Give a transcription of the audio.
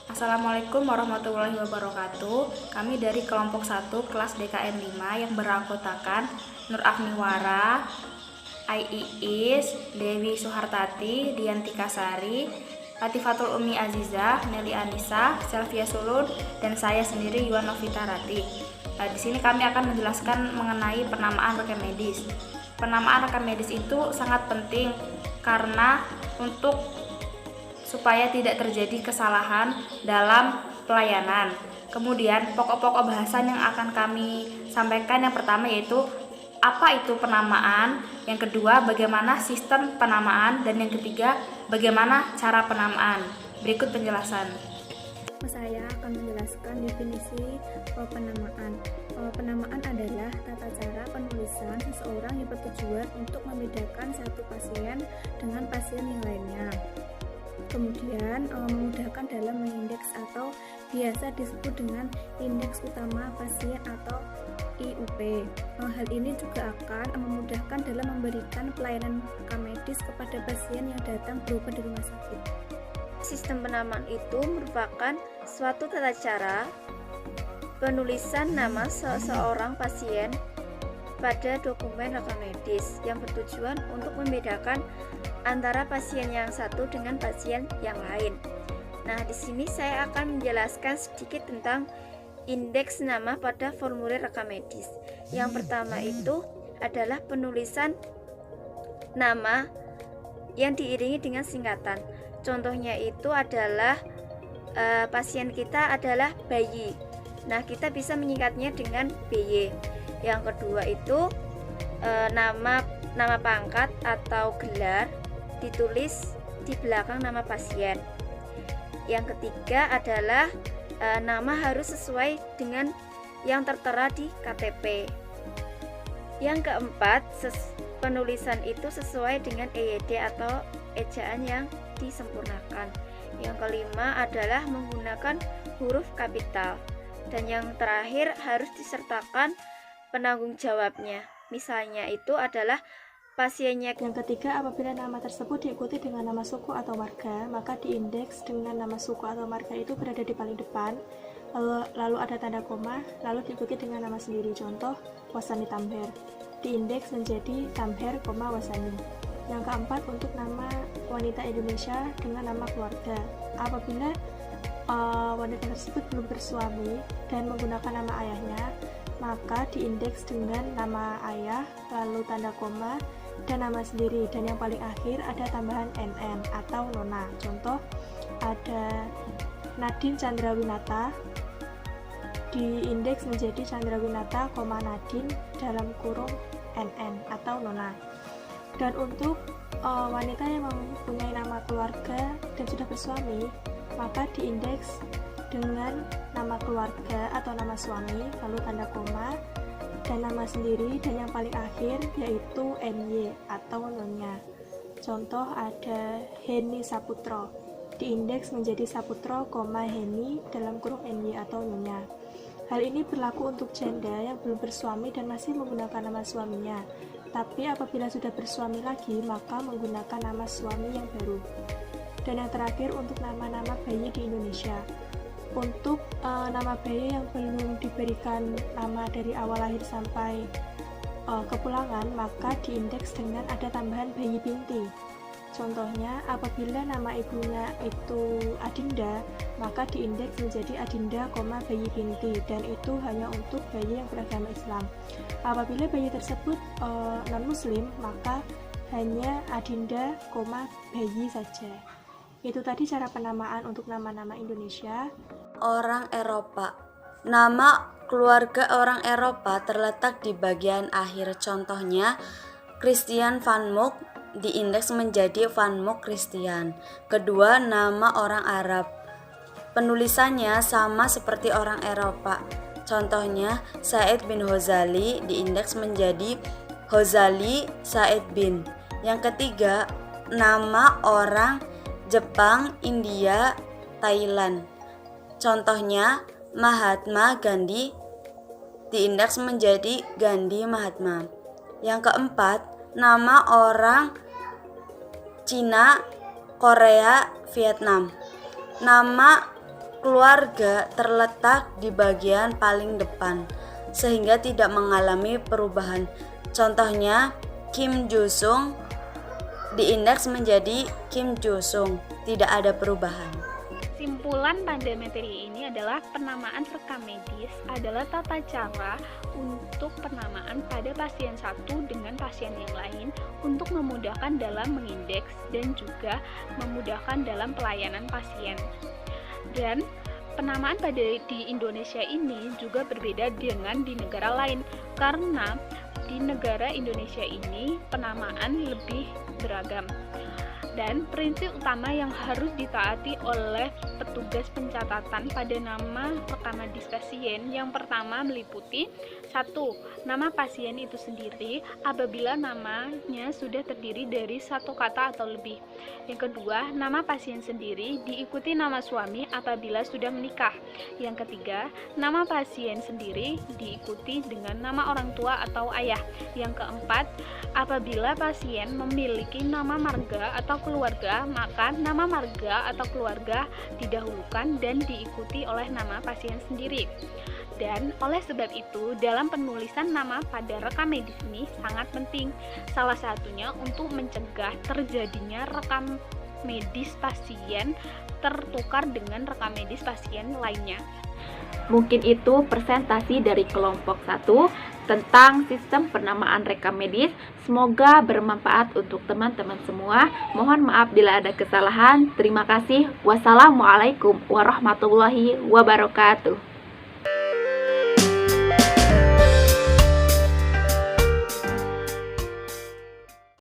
Assalamualaikum warahmatullahi wabarakatuh. Kami dari kelompok 1 kelas DKM 5 yang beranggotakan Nur Agniwara, Iis, Dewi Suhartati, Diantika Sari, Latifatul Umi Azizah, Nelly Anissa, Selvia Sulun, dan saya sendiri Yuwan Novita Rati. Di sini kami akan menjelaskan mengenai penamaan rekam medis. Penamaan rekam medis itu sangat penting karena supaya tidak terjadi kesalahan dalam pelayanan. Kemudian pokok-pokok bahasan yang akan kami sampaikan, yang pertama yaitu apa itu penamaan, yang kedua bagaimana sistem penamaan, dan yang ketiga bagaimana cara penamaan. Berikut penjelasan. Saya akan menjelaskan definisi penamaan. Penamaan adalah tata cara penulisan seseorang yang bertujuan untuk membedakan satu pasien dengan pasien yang lainnya. Kemudian memudahkan dalam mengindeks atau biasa disebut dengan indeks utama pasien atau IUP. Hal ini juga akan memudahkan dalam memberikan pelayanan rekam medis kepada pasien yang datang berobat di rumah sakit. Sistem penamaan itu merupakan suatu tata cara penulisan nama seseorang pasien pada dokumen rekam medis yang bertujuan untuk membedakan antara pasien yang satu dengan pasien yang lain. Nah, di sini saya akan menjelaskan sedikit tentang indeks nama pada formulir rekam medis. Yang pertama itu adalah penulisan nama yang diiringi dengan singkatan. Contohnya itu adalah pasien kita adalah bayi. Nah, kita bisa menyingkatnya dengan BY. Yang kedua itu nama pangkat atau gelar ditulis di belakang nama pasien. Yang ketiga adalah nama harus sesuai dengan yang tertera di KTP. Yang keempat, penulisan itu sesuai dengan EYD atau ejaan yang disempurnakan. Yang kelima adalah menggunakan huruf kapital. Dan yang terakhir harus disertakan penanggung jawabnya. Misalnya itu adalah pasiennya. Yang ketiga, apabila nama tersebut diikuti dengan nama suku atau marga, maka diindeks dengan nama suku atau marga itu berada di paling depan, lalu ada tanda koma, lalu diikuti dengan nama sendiri. Contoh, Wasani Tamher. Diindeks menjadi Tamher, Wasani. Yang keempat, untuk nama wanita Indonesia dengan nama keluarga. Apabila wanita tersebut belum bersuami dan menggunakan nama ayahnya, maka diindeks dengan nama ayah, lalu tanda koma, dan nama sendiri, dan yang paling akhir ada tambahan NN atau Nona. Contoh, ada Nadine Chandrawinata, diindeks menjadi Chandrawinata, Nadine dalam kurung NN atau Nona. Dan untuk wanita yang mempunyai nama keluarga dan sudah bersuami, maka diindeks dengan nama keluarga atau nama suami, lalu tanda koma, dan nama sendiri, dan yang paling akhir yaitu NY atau Nyonya. Contoh, ada Heni Saputro, diindeks menjadi Saputro, Heni dalam kurung NY atau Nyonya. Hal ini berlaku untuk janda yang belum bersuami dan masih menggunakan nama suaminya. Tapi apabila sudah bersuami lagi, maka menggunakan nama suami yang baru. Dan yang terakhir untuk nama-nama bayi di Indonesia. Untuk nama bayi yang belum diberikan nama dari awal lahir sampai kepulangan, maka diindeks dengan ada tambahan bayi binti. Contohnya, apabila nama ibunya itu Adinda, maka diindeks menjadi Adinda, bayi binti, dan itu hanya untuk bayi yang beragama Islam. Apabila bayi tersebut non-muslim, maka hanya Adinda, bayi saja. Itu tadi cara penamaan untuk nama-nama Indonesia. Orang Eropa. Nama keluarga orang Eropa terletak di bagian akhir. Contohnya, Christian Van Mook diindeks menjadi Van Mook Christian. Kedua, nama orang Arab. Penulisannya sama seperti orang Eropa. Contohnya, Said bin Hozali diindeks menjadi Hozali Said bin. Yang ketiga, nama orang Jepang, India, Thailand. Contohnya, Mahatma Gandhi diindeks menjadi Gandhi Mahatma. Yang keempat, nama orang Cina, Korea, Vietnam. Nama keluarga terletak di bagian paling depan, sehingga tidak mengalami perubahan. Contohnya, Kim Joo-sung diindeks menjadi Kim Jo-sung, tidak ada perubahan. Kesimpulan pada materi ini adalah penamaan rekam medis adalah tata cara untuk penamaan pada pasien satu dengan pasien yang lain untuk memudahkan dalam mengindeks dan juga memudahkan dalam pelayanan pasien. Dan penamaan di Indonesia ini juga berbeda dengan di negara lain karena di negara Indonesia ini penamaan lebih beragam. Dan prinsip utama yang harus ditaati oleh petugas pencatatan pada nama rekam medis pasien yang pertama meliputi 1. Nama pasien itu sendiri apabila namanya sudah terdiri dari satu kata atau lebih. Yang kedua, nama pasien sendiri diikuti nama suami apabila sudah menikah. Yang ketiga, nama pasien sendiri diikuti dengan nama orang tua atau ayah. Yang keempat, apabila pasien memiliki nama marga atau keluarga, maka nama marga atau keluarga didahulukan dan diikuti oleh nama pasien sendiri. Dan oleh sebab itu, dalam penulisan nama pada rekam medis ini sangat penting. Salah satunya untuk mencegah terjadinya rekam medis pasien tertukar dengan rekam medis pasien lainnya. Mungkin itu presentasi dari kelompok 1 tentang sistem penamaan rekam medis. Semoga bermanfaat untuk teman-teman semua. Mohon maaf bila ada kesalahan. Terima kasih. Wassalamualaikum warahmatullahi wabarakatuh.